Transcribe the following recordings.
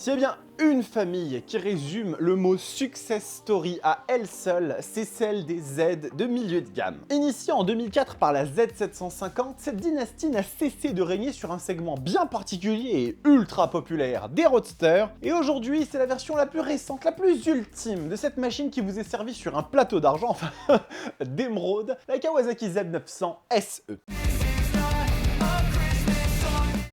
S'il y a bien une famille qui résume le mot success story à elle seule, c'est celle des Z de milieu de gamme. Initiée en 2004 par la Z750, cette dynastie n'a cessé de régner sur un segment bien particulier et ultra populaire des roadsters, et aujourd'hui c'est la version la plus récente, la plus ultime de cette machine qui vous est servie sur un plateau d'argent, enfin d'émeraude, la Kawasaki Z900 SE.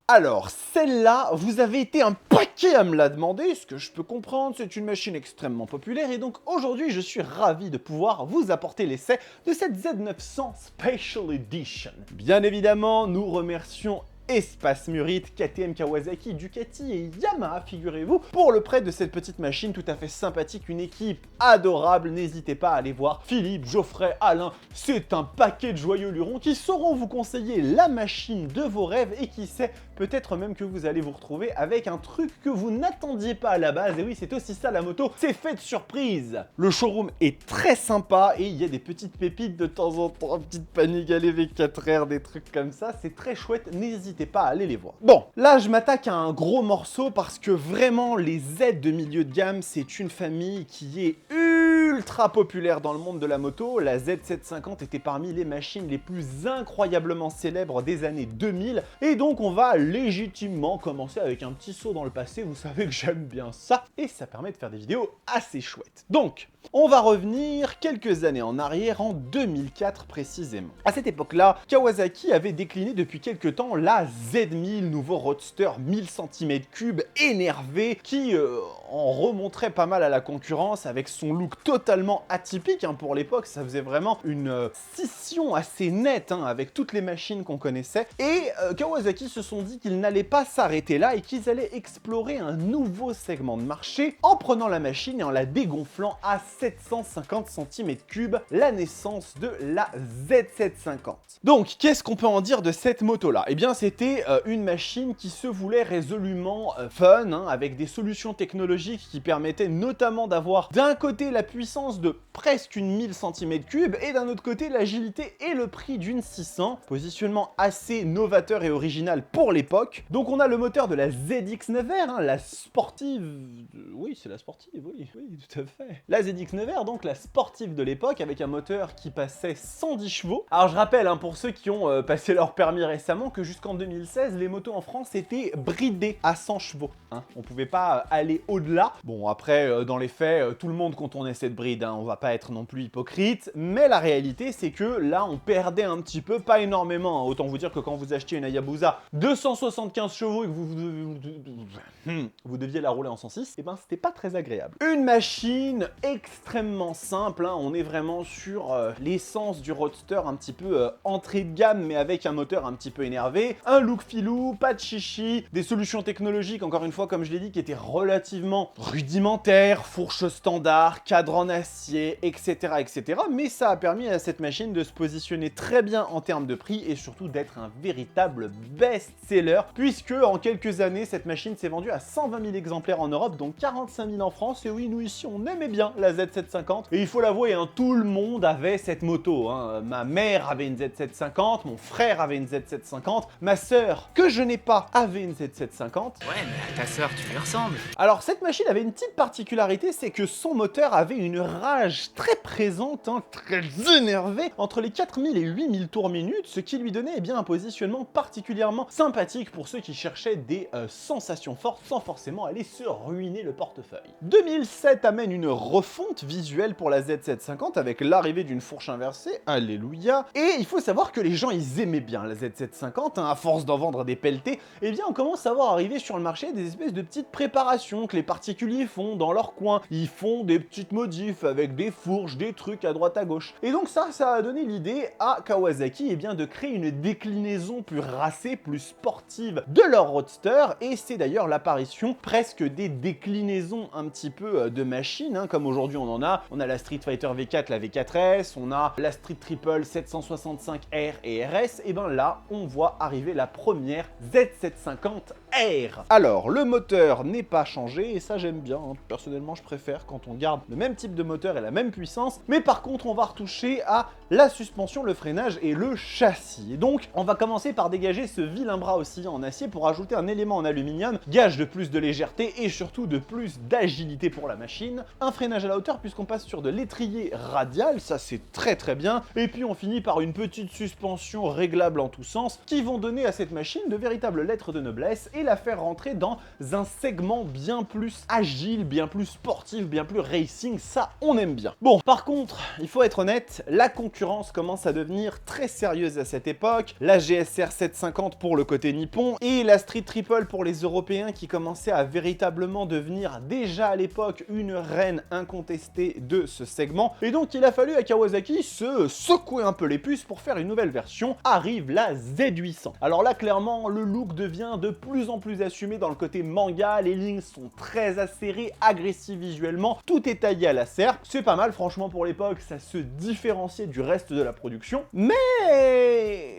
Alors, celle-là, vous avez été un paquet à me la demander, ce que je peux comprendre, c'est une machine extrêmement populaire, et donc aujourd'hui, je suis ravi de pouvoir vous apporter l'essai de cette Z900 Special Edition. Bien évidemment, nous remercions Espace Murit, KTM Kawasaki, Ducati et Yamaha, figurez-vous, pour le prêt de cette petite machine tout à fait sympathique, une équipe adorable, n'hésitez pas à aller voir Philippe, Geoffrey, Alain, c'est un paquet de joyeux lurons qui sauront vous conseiller la machine de vos rêves et qui sait, peut-être même que vous allez vous retrouver avec un truc que vous n'attendiez pas à la base, et oui, c'est aussi ça la moto, c'est fait de surprise. Le showroom est très sympa et il y a des petites pépites de temps en temps, petites Panigale V4R, des trucs comme ça, c'est très chouette, n'hésitez pas à aller les voir. Bon, là je m'attaque à un gros morceau parce que vraiment les Z de milieu de gamme, c'est une famille qui est ultra populaire dans le monde de la moto. La Z750 était parmi les machines les plus incroyablement célèbres des années 2000 et donc on va légitimement commencer avec un petit saut dans le passé, vous savez que j'aime bien ça et ça permet de faire des vidéos assez chouettes. Donc, on va revenir quelques années en arrière, en 2004 précisément. À cette époque-là, Kawasaki avait décliné depuis quelques temps la Z1000, nouveau roadster 1000 cm3 énervé, qui en remontrait pas mal à la concurrence avec son look totalement atypique pour l'époque. Ça faisait vraiment une scission assez nette avec toutes les machines qu'on connaissait. Et Kawasaki se sont dit qu'ils n'allaient pas s'arrêter là et qu'ils allaient explorer un nouveau segment de marché en prenant la machine et en la dégonflant à 750 cm3, la naissance de la Z750. Donc, qu'est-ce qu'on peut en dire de cette moto-là? Eh bien, c'était une machine qui se voulait résolument fun, avec des solutions technologiques qui permettaient notamment d'avoir d'un côté la puissance de presque une 1000 cm3 et d'un autre côté l'agilité et le prix d'une 600. Positionnement assez novateur et original pour l'époque. Donc, on a le moteur de la ZX9R, la sportive... Oui, c'est la sportive, oui, tout à fait. La ZX9R, donc la sportive de l'époque, avec un moteur qui passait 110 chevaux. Alors je rappelle, pour ceux qui ont passé leur permis récemment, que jusqu'en 2016, les motos en France étaient bridées à 100 chevaux. On pouvait pas aller au-delà. Bon, après, dans les faits, tout le monde contournait cette bride, on va pas être non plus hypocrite, mais la réalité, c'est que là, on perdait un petit peu, pas énormément. Autant vous dire que quand vous achetez une Hayabusa 275 chevaux et que vous deviez la rouler en 106, et ben c'était pas très agréable. Une machine extrêmement simple, on est vraiment sur l'essence du roadster un petit peu entrée de gamme, mais avec un moteur un petit peu énervé, un look filou, pas de chichi, des solutions technologiques, encore une fois, comme je l'ai dit, qui étaient relativement rudimentaires, fourche standard, cadre en acier, etc., etc. Mais ça a permis à cette machine de se positionner très bien en termes de prix et surtout d'être un véritable best-seller, puisque en quelques années, cette machine s'est vendue à 120 000 exemplaires en Europe, dont 45 000 en France, et oui, nous ici, on aimait bien la Z750, et il faut l'avouer, tout le monde avait cette moto, ma mère avait une Z750, mon frère avait une Z750, ma sœur, que je n'ai pas, avait une Z750. Ouais, mais à ta sœur, tu lui ressembles. Alors, cette machine avait une petite particularité, c'est que son moteur avait une rage très présente, très énervée, entre les 4000 et 8000 tours minute, ce qui lui donnait un positionnement particulièrement sympathique pour ceux qui cherchaient des sensations fortes sans forcément aller se ruiner le portefeuille. 2007 amène une refonte visuelle pour la Z750 avec l'arrivée d'une fourche inversée, alléluia, et il faut savoir que les gens ils aimaient bien la Z750, à force d'en vendre des pelletés, eh bien on commence à voir arriver sur le marché des espèces de petites préparations que les particuliers font dans leur coin. Ils font des petites modifs avec des fourches, des trucs à droite à gauche. Et donc ça a donné l'idée à Kawasaki de créer une déclinaison plus racée, plus sportive de leur roadster, et c'est d'ailleurs l'apparition presque des déclinaisons un petit peu de machines, comme aujourd'hui on en a. On a la Street Fighter V4, la V4S, on a la Street Triple 765R et RS, et ben là on voit arriver la première Z750 R. Alors, le moteur n'est pas changé, et ça j'aime bien, hein. Personnellement je préfère quand on garde le même type de moteur et la même puissance, mais par contre on va retoucher à la suspension, le freinage et le châssis. Et donc, on va commencer par dégager ce vilain bras oscillant en acier pour ajouter un élément en aluminium, gage de plus de légèreté et surtout de plus d'agilité pour la machine. Un freinage à la hauteur puisqu'on passe sur de l'étrier radial, ça c'est très bien, et puis on finit par une petite suspension réglable en tous sens qui vont donner à cette machine de véritables lettres de noblesse et la faire rentrer dans un segment bien plus agile, bien plus sportif, bien plus racing, ça on aime bien. Bon, par contre, il faut être honnête, la concurrence commence à devenir très sérieuse à cette époque, la GSR 750 pour le côté nippon et la Street Triple pour les Européens qui commençaient à véritablement devenir déjà à l'époque une reine incontestée de ce segment, et donc il a fallu à Kawasaki se secouer un peu les puces pour faire une nouvelle version. Arrive la Z800. Alors là, clairement, le look devient de plus en plus assumé dans le côté manga, les lignes sont très acérées, agressives visuellement, tout est taillé à la serre, c'est pas mal franchement pour l'époque, ça se différenciait du reste de la production, mais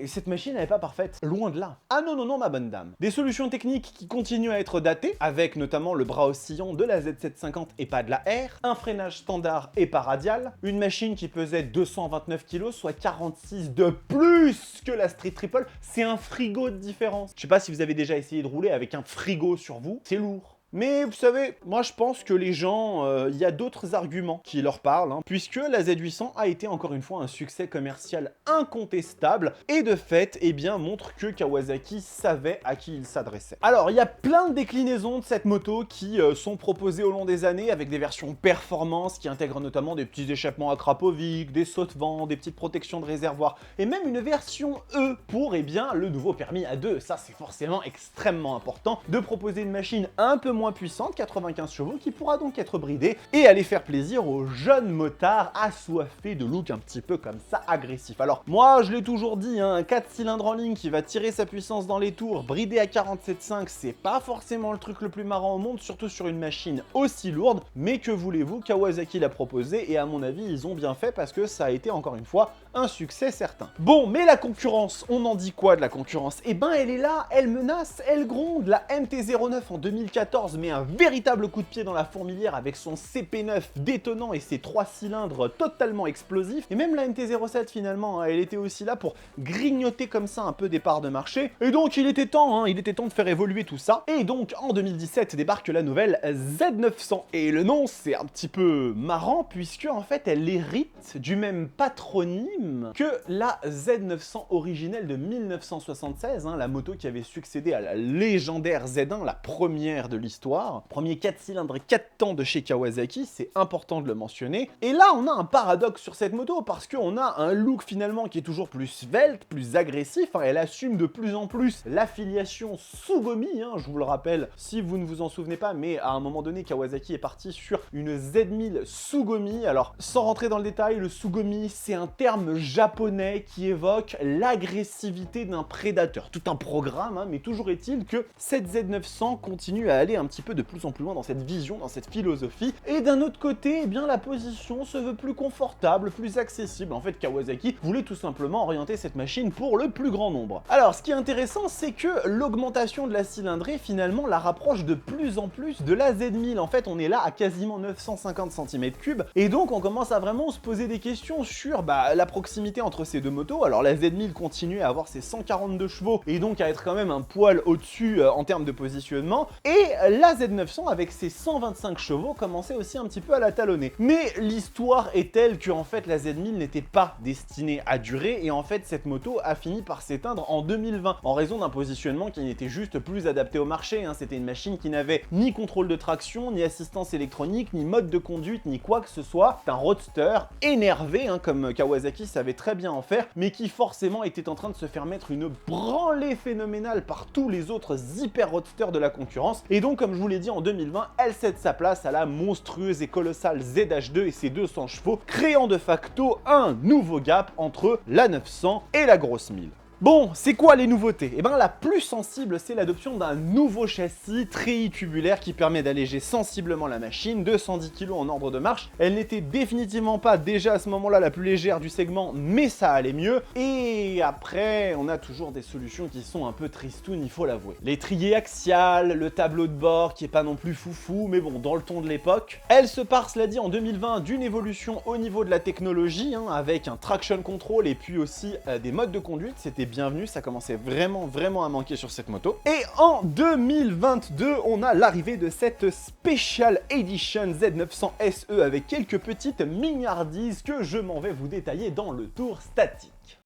cette machine n'est pas parfaite, loin de là. Ah non ma bonne dame. Des solutions techniques qui continuent à être datées, avec notamment le bras oscillant de la Z750 et pas de la R, un freinage standard et pas radial, une machine qui pesait 229 kg, soit 46 de plus que la Street Triple, c'est un frigo de différence. Je sais pas si vous avez déjà essayé de rouler avec un frigo sur vous, c'est lourd. Mais vous savez, moi je pense que les gens, il y a d'autres arguments qui leur parlent, hein, puisque la Z800 a été encore une fois un succès commercial incontestable, et de fait, eh bien, montre que Kawasaki savait à qui il s'adressait. Alors, il y a plein de déclinaisons de cette moto qui sont proposées au long des années, avec des versions performance qui intègrent notamment des petits échappements à Krapovic, des sauts-de-vent, des petites protections de réservoir, et même une version E pour, eh bien, le nouveau permis A2. Ça, c'est forcément extrêmement important, de proposer une machine un peu moins puissante, 95 chevaux, qui pourra donc être bridée et aller faire plaisir aux jeunes motards assoiffés de look un petit peu comme ça agressif. Alors moi je l'ai toujours dit, hein, un 4 cylindres en ligne qui va tirer sa puissance dans les tours, bridé à 47,5, c'est pas forcément le truc le plus marrant au monde, surtout sur une machine aussi lourde, mais que voulez-vous, Kawasaki l'a proposé et à mon avis ils ont bien fait parce que ça a été encore une fois un succès certain. Bon, mais la concurrence, on en dit quoi de la concurrence? Eh ben elle est là, elle menace, elle gronde. La MT-09 en 2014 met un véritable coup de pied dans la fourmilière avec son CP9 détonnant et ses 3 cylindres totalement explosifs. Et même la MT-07 finalement, hein, elle était aussi là pour grignoter comme ça un peu des parts de marché. Et donc il était temps, il était temps de faire évoluer tout ça. Et donc en 2017 débarque la nouvelle Z900. Et le nom c'est un petit peu marrant puisque en fait elle hérite du même patronyme que la Z900 originelle de 1976, hein, la moto qui avait succédé à la légendaire Z1, la première de l'histoire. Premier 4 cylindres 4 temps de chez Kawasaki, c'est important de le mentionner. Et là, on a un paradoxe sur cette moto parce qu'on a un look finalement qui est toujours plus svelte, plus agressif. Hein, elle assume de plus en plus l'affiliation Sugumi, hein, je vous le rappelle si vous ne vous en souvenez pas, mais à un moment donné, Kawasaki est parti sur une Z1000 Sugumi. Alors, sans rentrer dans le détail, le Sugumi, c'est un terme japonais qui évoque l'agressivité d'un prédateur. Tout un programme, hein, mais toujours est-il que cette Z900 continue à aller un petit peu de plus en plus loin dans cette vision, dans cette philosophie. Et d'un autre côté, eh bien, la position se veut plus confortable, plus accessible. En fait, Kawasaki voulait tout simplement orienter cette machine pour le plus grand nombre. Alors, ce qui est intéressant, c'est que l'augmentation de la cylindrée, finalement, la rapproche de plus en plus de la Z1000. En fait, on est là à quasiment 950 cm3, et donc on commence à vraiment se poser des questions sur la proximité entre ces deux motos. Alors la Z1000 continue à avoir ses 142 chevaux et donc à être quand même un poil au-dessus en termes de positionnement, et la Z900 avec ses 125 chevaux commençait aussi un petit peu à la talonner. Mais l'histoire est telle que en fait la Z1000 n'était pas destinée à durer, et en fait cette moto a fini par s'éteindre en 2020 en raison d'un positionnement qui n'était juste plus adapté au marché, hein. C'était une machine qui n'avait ni contrôle de traction, ni assistance électronique, ni mode de conduite, ni quoi que ce soit. C'est un roadster énervé, hein, comme Kawasaki savait très bien en faire, mais qui forcément était en train de se faire mettre une branlée phénoménale par tous les autres hyper roadsters de la concurrence. Et donc, comme je vous l'ai dit, en 2020, elle cède sa place à la monstrueuse et colossale ZH2 et ses 200 chevaux, créant de facto un nouveau gap entre la 900 et la grosse 1000. Bon, c'est quoi les nouveautés? Eh ben la plus sensible, c'est l'adoption d'un nouveau châssis tréitubulaire qui permet d'alléger sensiblement la machine, 210 kg en ordre de marche. Elle n'était définitivement pas déjà à ce moment-là la plus légère du segment, mais ça allait mieux. Et après, on a toujours des solutions qui sont un peu tristounes, il faut l'avouer. L'étrier axial, le tableau de bord qui est pas non plus foufou, mais bon, dans le ton de l'époque. Elle se part, cela dit, en 2020 d'une évolution au niveau de la technologie, avec un traction control et puis aussi des modes de conduite. C'était bienvenu, ça commençait vraiment à manquer sur cette moto. Et en 2022, on a l'arrivée de cette Special Edition Z900 SE avec quelques petites mignardises que je m'en vais vous détailler dans le tour statique.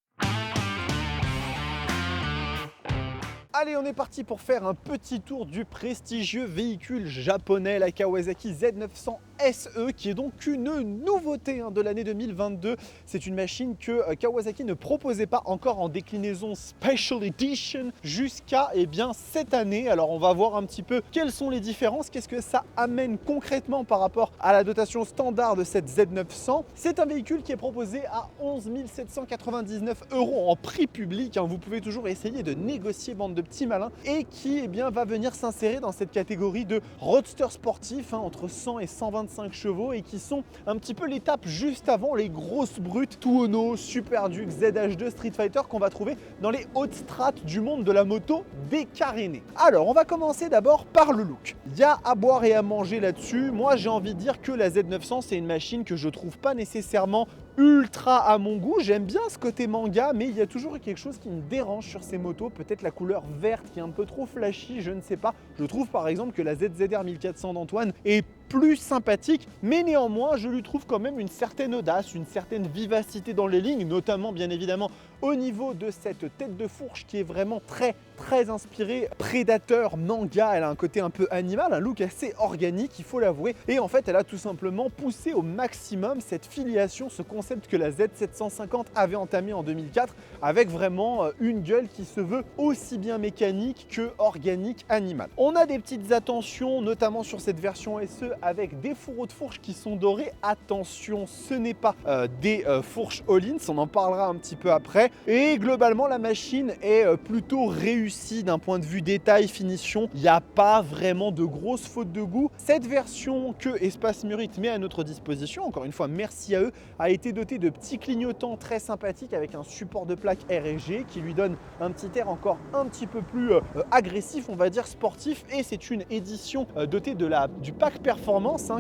Allez, on est parti pour faire un petit tour du prestigieux véhicule japonais, la Kawasaki Z900 SE, qui est donc une nouveauté de l'année 2022. C'est une machine que Kawasaki ne proposait pas encore en déclinaison Special Edition jusqu'à cette année. Alors on va voir un petit peu quelles sont les différences, qu'est-ce que ça amène concrètement par rapport à la dotation standard de cette Z900. C'est un véhicule qui est proposé à 11 799 € en prix public. Vous pouvez toujours essayer de négocier, bande de petits malins, et qui va venir s'insérer dans cette catégorie de roadster sportif entre 100 et 125 chevaux et qui sont un petit peu l'étape juste avant les grosses brutes Tuono, Super Duke, ZH2, Street Fighter qu'on va trouver dans les hautes strates du monde de la moto décarénée. Alors on va commencer d'abord par le look. Il y a à boire et à manger là-dessus. Moi j'ai envie de dire que la Z900 c'est une machine que je trouve pas nécessairement ultra à mon goût. J'aime bien ce côté manga, mais il y a toujours quelque chose qui me dérange sur ces motos. Peut-être la couleur verte qui est un peu trop flashy, je ne sais pas. Je trouve par exemple que la ZZR 1400 d'Antoine est plus sympathique, mais néanmoins je lui trouve quand même une certaine audace, une certaine vivacité dans les lignes, notamment bien évidemment au niveau de cette tête de fourche qui est vraiment très inspirée prédateur manga. Elle a un côté un peu animal, un look assez organique, il faut l'avouer, et en fait elle a tout simplement poussé au maximum cette filiation, ce concept que la Z750 avait entamé en 2004, avec vraiment une gueule qui se veut aussi bien mécanique que organique, animal. On a des petites attentions, notamment sur cette version SE, avec des fourreaux de fourche qui sont dorés. Attention, ce n'est pas des fourches Öhlins, on en parlera un petit peu après. Et globalement, la machine est plutôt réussie d'un point de vue détail, finition. Il n'y a pas vraiment de grosses fautes de goût. Cette version que Espace Murit met à notre disposition, encore une fois merci à eux, a été dotée de petits clignotants très sympathiques avec un support de plaque R&G qui lui donne un petit air encore un petit peu plus agressif, on va dire sportif. Et c'est une édition dotée du pack performance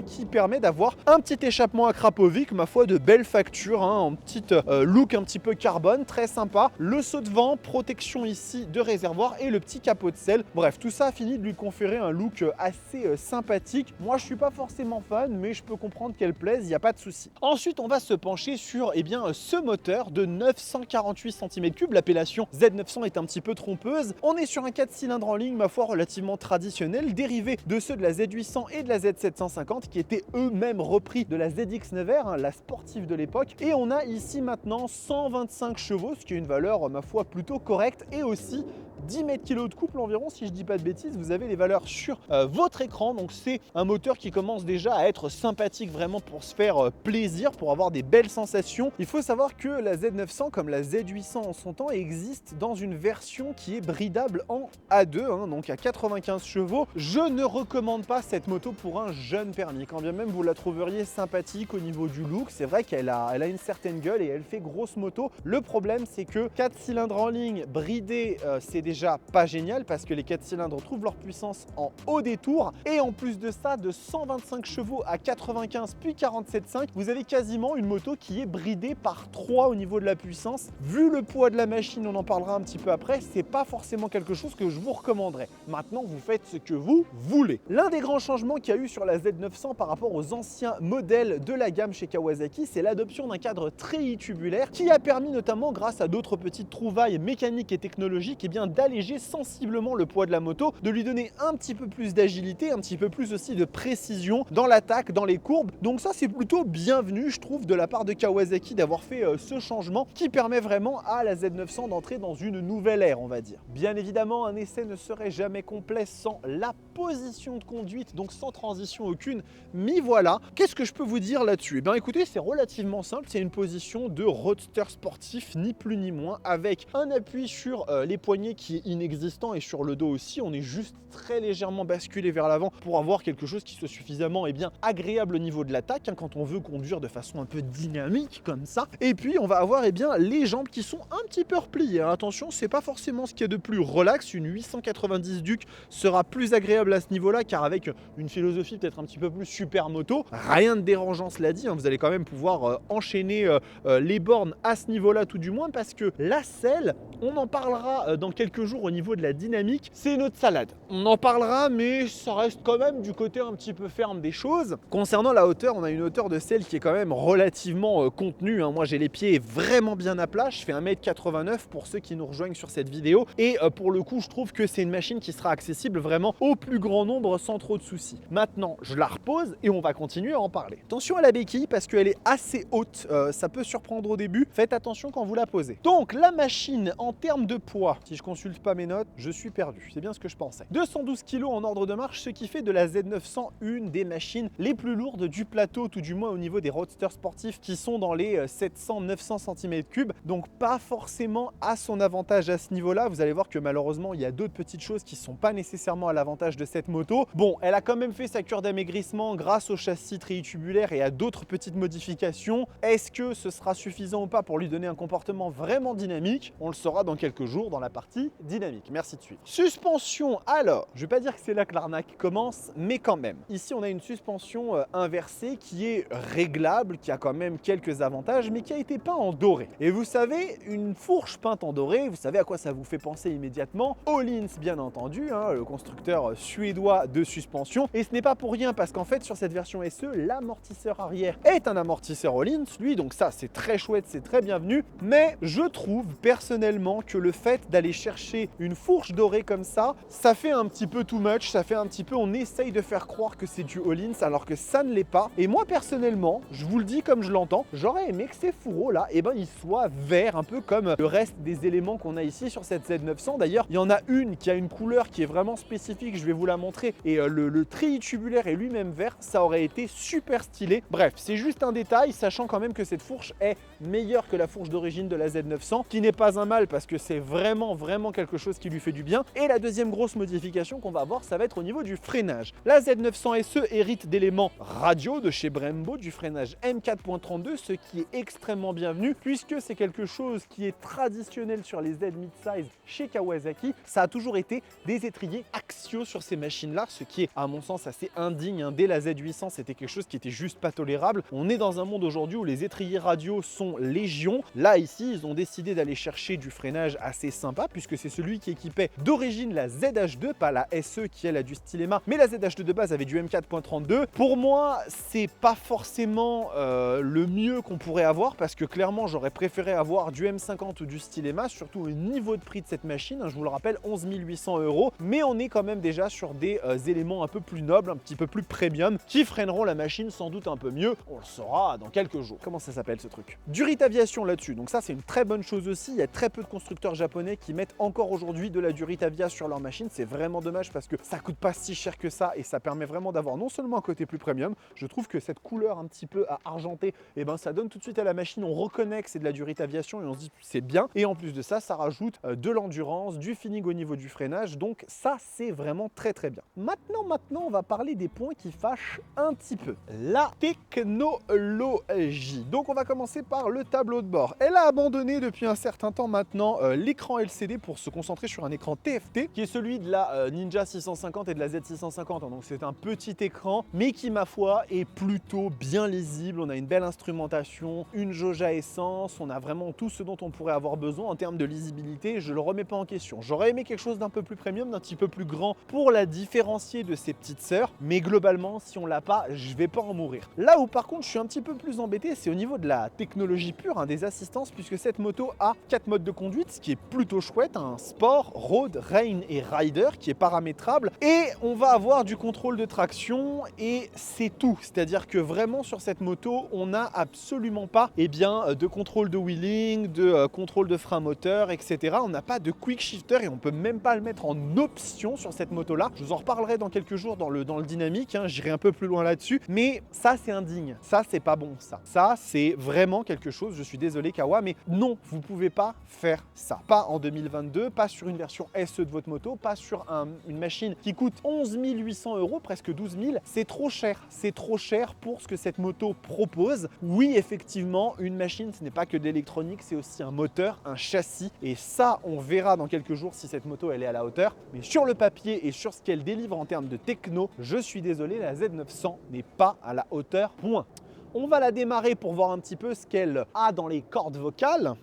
qui permet d'avoir un petit échappement à Krapovic, ma foi de belle facture, en petite look un petit peu carbone, très sympa. Le saut de vent, protection ici de réservoir et le petit capot de selle. Bref, tout ça a fini de lui conférer un look assez sympathique. Moi je suis pas forcément fan, mais je peux comprendre qu'elle plaise, il n'y a pas de souci. Ensuite on va se pencher sur ce moteur de 948 cm3. L'appellation Z900 est un petit peu trompeuse. On est sur un 4 cylindres en ligne, ma foi relativement traditionnel, dérivé de ceux de la Z800 et de la Z750 qui étaient eux-mêmes repris de la ZX9R, la sportive de l'époque. Et on a ici maintenant 125 chevaux, ce qui est une valeur, ma foi, plutôt correcte, et aussi 10 mètres kg de couple environ, si je dis pas de bêtises. Vous avez les valeurs sur votre écran, donc c'est un moteur qui commence déjà à être sympathique vraiment pour se faire plaisir, pour avoir des belles sensations. Il faut savoir que la Z900 comme la Z800 en son temps existe dans une version qui est bridable en A2, donc à 95 chevaux. Je ne recommande pas cette moto pour un jeune permis, quand bien même vous la trouveriez sympathique au niveau du look. C'est vrai qu'elle a une certaine gueule et elle fait grosse moto. Le problème c'est que 4 cylindres en ligne, bridé, c'est déjà pas génial parce que les 4 cylindres trouvent leur puissance en haut des tours, et en plus de ça, de 125 chevaux à 95 puis 47,5, vous avez quasiment une moto qui est bridée par 3 au niveau de la puissance. Vu le poids de la machine, on en parlera un petit peu après, c'est pas forcément quelque chose que je vous recommanderais. Maintenant vous faites ce que vous voulez. L'un des grands changements qu'il y a eu sur la Z900 par rapport aux anciens modèles de la gamme chez Kawasaki, c'est l'adoption d'un cadre tréitubulaire qui a permis notamment grâce à d'autres petites trouvailles mécaniques et technologiques d'alléger sensiblement le poids de la moto, de lui donner un petit peu plus d'agilité, un petit peu plus aussi de précision dans l'attaque, dans les courbes. Donc ça c'est plutôt bienvenu je trouve de la part de Kawasaki d'avoir fait ce changement qui permet vraiment à la Z900 d'entrer dans une nouvelle ère on va dire. Bien évidemment un essai ne serait jamais complet sans la position de conduite, donc sans transition aucune, m'y voilà. Qu'est-ce que je peux vous dire là-dessus? Eh bien écoutez, c'est relativement simple, c'est une position de roadster sportif, ni plus ni moins, avec un appui sur les poignets qui est inexistant et sur le dos aussi, on est juste très légèrement basculé vers l'avant pour avoir quelque chose qui soit suffisamment agréable au niveau de l'attaque, quand on veut conduire de façon un peu dynamique comme ça. Et puis on va avoir les jambes qui sont un petit peu repliées, attention, c'est pas forcément ce qu'il y a de plus relax, une 890 Duke sera plus agréable à ce niveau-là, car avec une philosophie peut-être un petit peu plus super moto, rien de dérangeant cela dit, vous allez quand même pouvoir enchaîner les bornes à ce niveau-là tout du moins, parce que la selle, on en parlera dans quelques jours au niveau de la dynamique, c'est une autre salade. On en parlera, mais ça reste quand même du côté un petit peu ferme des choses. Concernant la hauteur, on a une hauteur de selle qui est quand même relativement contenue. Moi j'ai les pieds vraiment bien à plat, je fais 1m89 pour ceux qui nous rejoignent sur cette vidéo, et pour le coup je trouve que c'est une machine qui sera accessible vraiment au plus grand nombre sans trop de soucis. Maintenant je la repose et on va continuer à en parler. Attention à la béquille parce qu'elle est assez haute, ça peut surprendre au début, faites attention quand vous la posez. Donc la machine en termes de poids, si je consulte pas mes notes, je suis perdu, c'est bien ce que je pensais. 212 kg en ordre de marche, ce qui fait de la Z900 une des machines les plus lourdes du plateau, tout du moins au niveau des roadsters sportifs qui sont dans les 700-900 cm3, donc pas forcément à son avantage à ce niveau-là. Vous allez voir que malheureusement il y a d'autres petites choses qui ne sont pas nécessairement à l'avantage de cette moto. Bon, elle a quand même fait sa cure d'amaigrissement grâce au châssis tritubulaire et à d'autres petites modifications. Est-ce que ce sera suffisant ou pas pour lui donner un comportement vraiment dynamique? On le saura dans quelques jours dans la partie dynamique. Merci de suivre. Suspension, alors, je vais pas dire que c'est là que l'arnaque commence, mais quand même. Ici, on a une suspension inversée qui est réglable, qui a quand même quelques avantages, mais qui a été peint en doré. Et vous savez, une fourche peinte en doré, vous savez à quoi ça vous fait penser immédiatement? Öhlins, bien entendu, le constructeur suédois de suspension. Et ce n'est pas pour rien, parce qu'en fait, sur cette version SE, l'amortisseur arrière est un amortisseur Öhlins, lui, donc ça, c'est très chouette, c'est très bienvenu. Mais je trouve personnellement que le fait d'aller chercher une fourche dorée comme ça fait un petit peu too much, ça fait un petit peu, on essaye de faire croire que c'est du Öhlins alors que ça ne l'est pas. Et moi personnellement, je vous le dis comme je l'entends, j'aurais aimé que ces fourreaux là, ils soient verts, un peu comme le reste des éléments qu'on a ici sur cette Z900. D'ailleurs, il y en a une qui a une couleur qui est vraiment spécifique, je vais vous la montrer, et le treillis tubulaire est lui-même vert, ça aurait été super stylé. Bref, c'est juste un détail, sachant quand même que cette fourche est meilleure que la fourche d'origine de la Z900, qui n'est pas un mal parce que c'est vraiment quelque chose qui lui fait du bien. Et la deuxième grosse modification qu'on va avoir, ça va être au niveau du freinage. La Z900 SE hérite d'éléments radio de chez Brembo, du freinage M4.32, ce qui est extrêmement bienvenu puisque c'est quelque chose qui est traditionnel sur les Z mid-size chez Kawasaki. Ça a toujours été des étriers axiaux sur ces machines-là, ce qui est à mon sens assez indigne. Dès la Z800, c'était quelque chose qui était juste pas tolérable. On est dans un monde aujourd'hui où les étriers radio sont légion. Là, ici, ils ont décidé d'aller chercher du freinage assez sympa puisque c'est celui qui équipait d'origine la ZH2, pas la SE qui elle a du Stylema, mais la ZH2 de base avait du M4.32. Pour moi, c'est pas forcément le mieux qu'on pourrait avoir parce que clairement, j'aurais préféré avoir du M50 ou du Stylema, surtout au niveau de prix de cette machine. Je vous le rappelle, 11 800 €, mais on est quand même déjà sur des éléments un peu plus nobles, un petit peu plus premium, qui freineront la machine sans doute un peu mieux. On le saura dans quelques jours. Comment ça s'appelle ce truc? Durit Aviation là-dessus, donc ça c'est une très bonne chose aussi. Il y a très peu de constructeurs japonais qui mettent encore aujourd'hui de la Durit Avia sur leur machine. C'est vraiment dommage parce que ça coûte pas si cher que ça et ça permet vraiment d'avoir non seulement un côté plus premium, je trouve que cette couleur un petit peu argentée, ça donne tout de suite à la machine, on reconnaît que c'est de la Durit Aviation et on se dit c'est bien. Et en plus de ça, ça rajoute de l'endurance, du feeling au niveau du freinage, donc ça c'est vraiment très bien. Maintenant, on va parler des points qui fâchent un petit peu. La technologie. Donc on va commencer par le tableau de bord. Elle a abandonné depuis un certain temps maintenant l'écran LCD pour se concentrer sur un écran TFT qui est celui de la Ninja 650 et de la Z650. Donc c'est un petit écran mais qui ma foi est plutôt bien lisible. On a une belle instrumentation, une jauge à essence, on a vraiment tout ce dont on pourrait avoir besoin en termes de lisibilité. Je le remets pas en question. J'aurais aimé quelque chose d'un peu plus premium, d'un petit peu plus grand pour la différencier de ses petites sœurs, mais globalement si on l'a pas, je vais pas en mourir. Là où par contre je suis un petit peu plus embêté, c'est au niveau de la technologie pure, des assistances, puisque cette moto a 4 modes de conduite, ce qui est plutôt chouette, un sport, road, rain et rider qui est paramétrable. Et on va avoir du contrôle de traction et c'est tout. C'est-à-dire que vraiment sur cette moto, on n'a absolument pas de contrôle de wheeling, de contrôle de frein moteur, etc. On n'a pas de quick shifter et on peut même pas le mettre en option sur cette moto-là. Je vous en reparlerai dans quelques jours dans le dynamique, hein, j'irai un peu plus loin là-dessus. Mais ça, c'est indigne. Ça, c'est pas bon, ça. Ça, c'est vraiment quelque chose, je suis désolé Kawa, mais non, vous pouvez pas faire ça. Pas en 2022, pas sur une version SE de votre moto, pas sur une machine qui coûte 11 800 €, presque 12 000. C'est trop cher. C'est trop cher pour ce que cette moto propose. Oui, effectivement, une machine, ce n'est pas que de l'électronique, c'est aussi un moteur, un châssis. Et ça, on verra dans quelques jours si cette moto, elle est à la hauteur. Mais sur le papier et sur ce qu'elle délivre en termes de techno, je suis désolé, la Z900 n'est pas à la hauteur, point. On va la démarrer pour voir un petit peu ce qu'elle a dans les cordes vocales.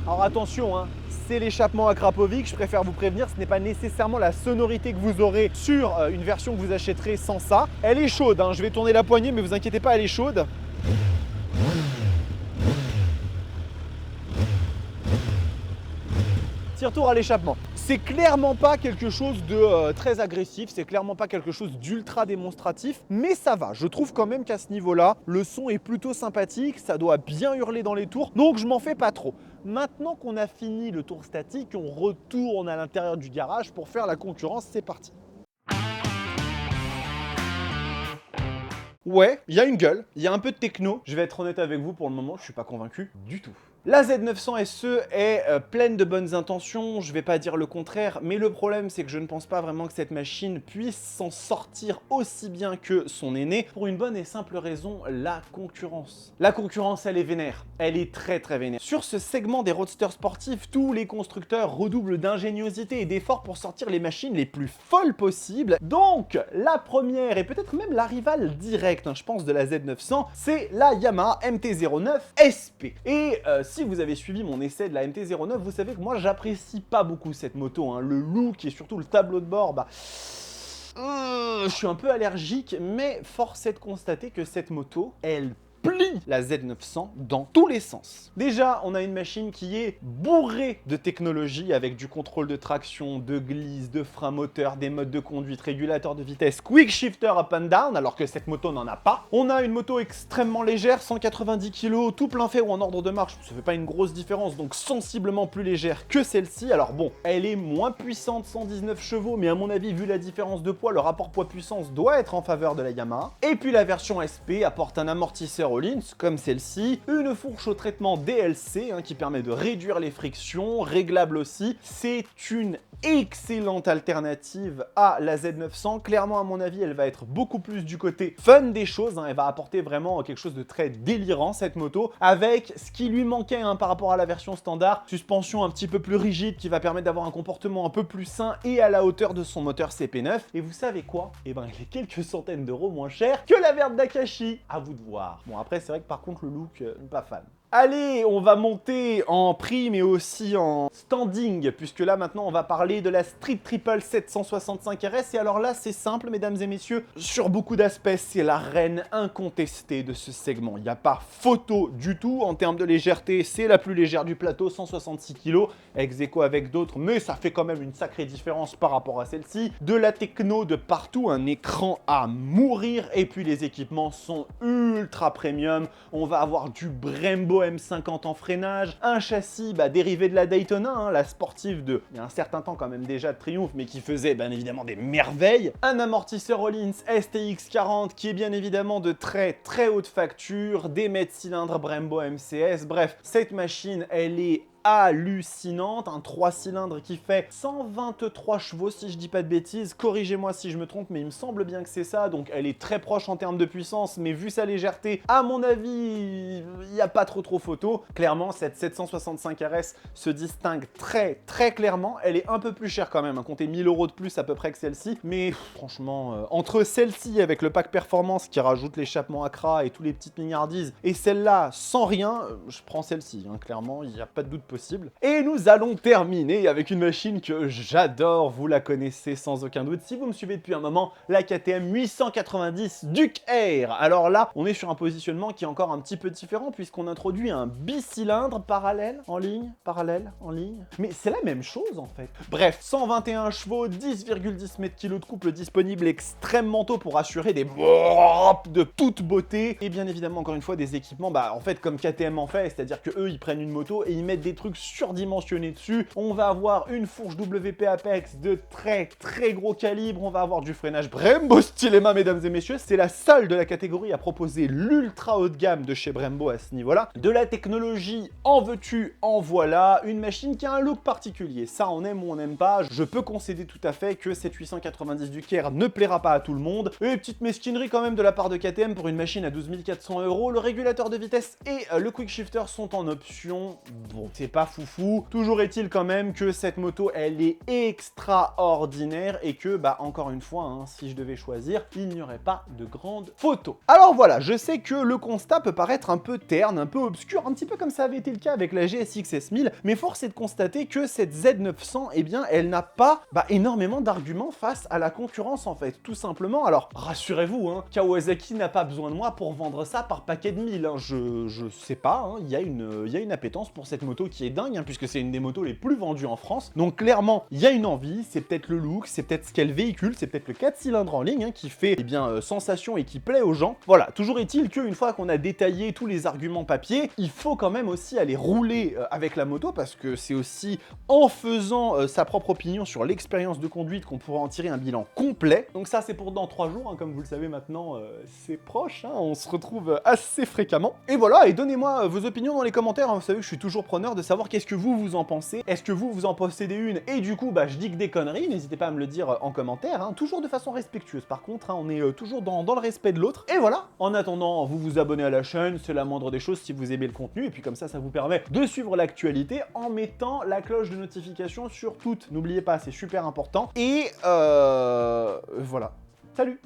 Alors attention, hein, c'est l'échappement à Krapovic, je préfère vous prévenir, ce n'est pas nécessairement la sonorité que vous aurez sur une version que vous achèterez sans ça. Elle est chaude, hein, je vais tourner la poignée, mais vous inquiétez pas, elle est chaude. Petit retour à l'échappement. C'est clairement pas quelque chose de très agressif, c'est clairement pas quelque chose d'ultra démonstratif, mais ça va. Je trouve quand même qu'à ce niveau-là, le son est plutôt sympathique, ça doit bien hurler dans les tours, donc je m'en fais pas trop. Maintenant qu'on a fini le tour statique, on retourne à l'intérieur du garage pour faire la concurrence, c'est parti. Ouais, il y a une gueule, il y a un peu de techno. Je vais être honnête avec vous, pour le moment, je suis pas convaincu du tout. La Z900 SE est pleine de bonnes intentions, je vais pas dire le contraire, mais le problème c'est que je ne pense pas vraiment que cette machine puisse s'en sortir aussi bien que son aîné, pour une bonne et simple raison, la concurrence. La concurrence, elle est vénère, elle est très vénère. Sur ce segment des roadsters sportifs, tous les constructeurs redoublent d'ingéniosité et d'efforts pour sortir les machines les plus folles possibles. Donc, la première et peut-être même la rivale directe, hein, je pense, de la Z900, c'est la Yamaha MT-09 SP. Et si vous avez suivi mon essai de la MT-09, vous savez que moi j'apprécie pas beaucoup cette moto, hein. Le look et surtout le tableau de bord, je suis un peu allergique, mais force est de constater que cette moto, elle plie la Z900 dans tous les sens. Déjà, on a une machine qui est bourrée de technologie avec du contrôle de traction, de glisse, de frein moteur, des modes de conduite, régulateur de vitesse, quick shifter up and down, alors que cette moto n'en a pas. On a une moto extrêmement légère, 190 kg, tout plein fait ou en ordre de marche, ça fait pas une grosse différence, donc sensiblement plus légère que celle-ci. Alors bon, elle est moins puissante, 119 chevaux, mais à mon avis, vu la différence de poids, le rapport poids-puissance doit être en faveur de la Yamaha. Et puis la version SP apporte un amortisseur Öhlins, comme celle-ci, une fourche au traitement DLC, hein, qui permet de réduire les frictions, réglable aussi. C'est une excellente alternative à la Z900. Clairement, à mon avis, elle va être beaucoup plus du côté fun des choses, hein. Elle va apporter vraiment quelque chose de très délirant, cette moto, avec ce qui lui manquait, hein, par rapport à la version standard, suspension un petit peu plus rigide qui va permettre d'avoir un comportement un peu plus sain et à la hauteur de son moteur CP9. Et vous savez quoi? Eh ben, il est quelques centaines d'euros moins cher que la verte d'Akashi. À vous de voir. Bon, après, c'est vrai que par contre, le look, pas fan. Allez, on va monter en prix mais aussi en standing, puisque là maintenant on va parler de la Street Triple 765 RS. Et alors là c'est simple mesdames et messieurs, sur beaucoup d'aspects c'est la reine incontestée de ce segment. Il n'y a pas photo du tout en termes de légèreté, c'est la plus légère du plateau, 166 kg, ex aequo avec d'autres, mais ça fait quand même une sacrée différence par rapport à celle-ci. De la techno de partout, un écran à mourir, et puis les équipements sont ultra premium. On va avoir du Brembo M50 en freinage, un châssis dérivé de la Daytona, hein, la sportive de il y a un certain temps quand même déjà de triomphe, mais qui faisait bien évidemment des merveilles, un amortisseur Öhlins STX40 qui est bien évidemment de très haute facture, des mètres cylindres Brembo MCS, bref, cette machine elle est hallucinante, un 3 cylindres qui fait 123 chevaux si je dis pas de bêtises, corrigez-moi si je me trompe mais il me semble bien que c'est ça, donc elle est très proche en termes de puissance, mais vu sa légèreté, à mon avis, il n'y a pas trop photo. Clairement, cette 765 RS se distingue très clairement, elle est un peu plus chère quand même, hein, comptez 1000 € de plus à peu près que celle-ci, mais franchement, entre celle-ci avec le pack performance qui rajoute l'échappement Accra et tous les petites mignardises, et celle-là sans rien, je prends celle-ci, hein, clairement, il n'y a pas de doute possible. Et nous allons terminer avec une machine que j'adore, vous la connaissez sans aucun doute. Si vous me suivez depuis un moment, la KTM 890 Duke Air. Alors là, on est sur un positionnement qui est encore un petit peu différent puisqu'on introduit un bicylindre parallèle, en ligne, Mais c'est la même chose en fait. Bref, 121 chevaux, 10,10 m3 de couple disponible extrêmement tôt pour assurer des de toute beauté. Et bien évidemment, encore une fois, des équipements, en fait, comme KTM en fait, c'est-à-dire que eux, ils prennent une moto et ils mettent des trucs surdimensionnés dessus. On va avoir une fourche WP Apex de très gros calibre. On va avoir du freinage Brembo Stylema, mesdames et messieurs. C'est la seule de la catégorie à proposer l'ultra haut de gamme de chez Brembo à ce niveau-là. De la technologie, en veux-tu, en voilà. Une machine qui a un look particulier. Ça, on aime ou on n'aime pas. Je peux concéder tout à fait que cette 890 Duke Air ne plaira pas à tout le monde. Et petite mesquinerie quand même de la part de KTM pour une machine à 12 400 €. Le régulateur de vitesse et le quick shifter sont en option. Bon, c'est pas foufou. Toujours est-il quand même que cette moto, elle est extraordinaire et que, encore une fois, si je devais choisir, il n'y aurait pas de grande photo. Alors voilà, je sais que le constat peut paraître un peu terne, un peu obscur, un petit peu comme ça avait été le cas avec la GSX S1000, mais force est de constater que cette Z900, eh bien, elle n'a pas énormément d'arguments face à la concurrence en fait, tout simplement. Alors, rassurez-vous, Kawasaki n'a pas besoin de moi pour vendre ça par paquet de 1000, je sais pas, il y a une appétence pour cette moto qui est dingue, puisque c'est une des motos les plus vendues en France, donc clairement, il y a une envie, c'est peut-être le look, c'est peut-être ce qu'elle véhicule, c'est peut-être le 4 cylindres en ligne qui fait, sensation et qui plaît aux gens. Voilà, toujours est-il qu'une fois qu'on a détaillé tous les arguments papier, il faut quand même aussi aller rouler avec la moto, parce que c'est aussi en faisant sa propre opinion sur l'expérience de conduite qu'on pourra en tirer un bilan complet. Donc ça, c'est pour dans 3 jours, comme vous le savez maintenant, c'est proche, on se retrouve assez fréquemment. Et voilà, et donnez-moi vos opinions dans les commentaires, vous savez que je suis toujours preneur de savoir qu'est-ce que vous en pensez. Est-ce que vous en possédez une et du coup, je dis que des conneries, n'hésitez pas à me le dire en commentaire, toujours de façon respectueuse. Par contre, on est toujours dans le respect de l'autre. Et voilà, en attendant, vous vous abonnez à la chaîne, c'est la moindre des choses si vous aimez le contenu, et puis comme ça vous permet de suivre l'actualité en mettant la cloche de notification sur toutes. N'oubliez pas, c'est super important. Et voilà. Salut!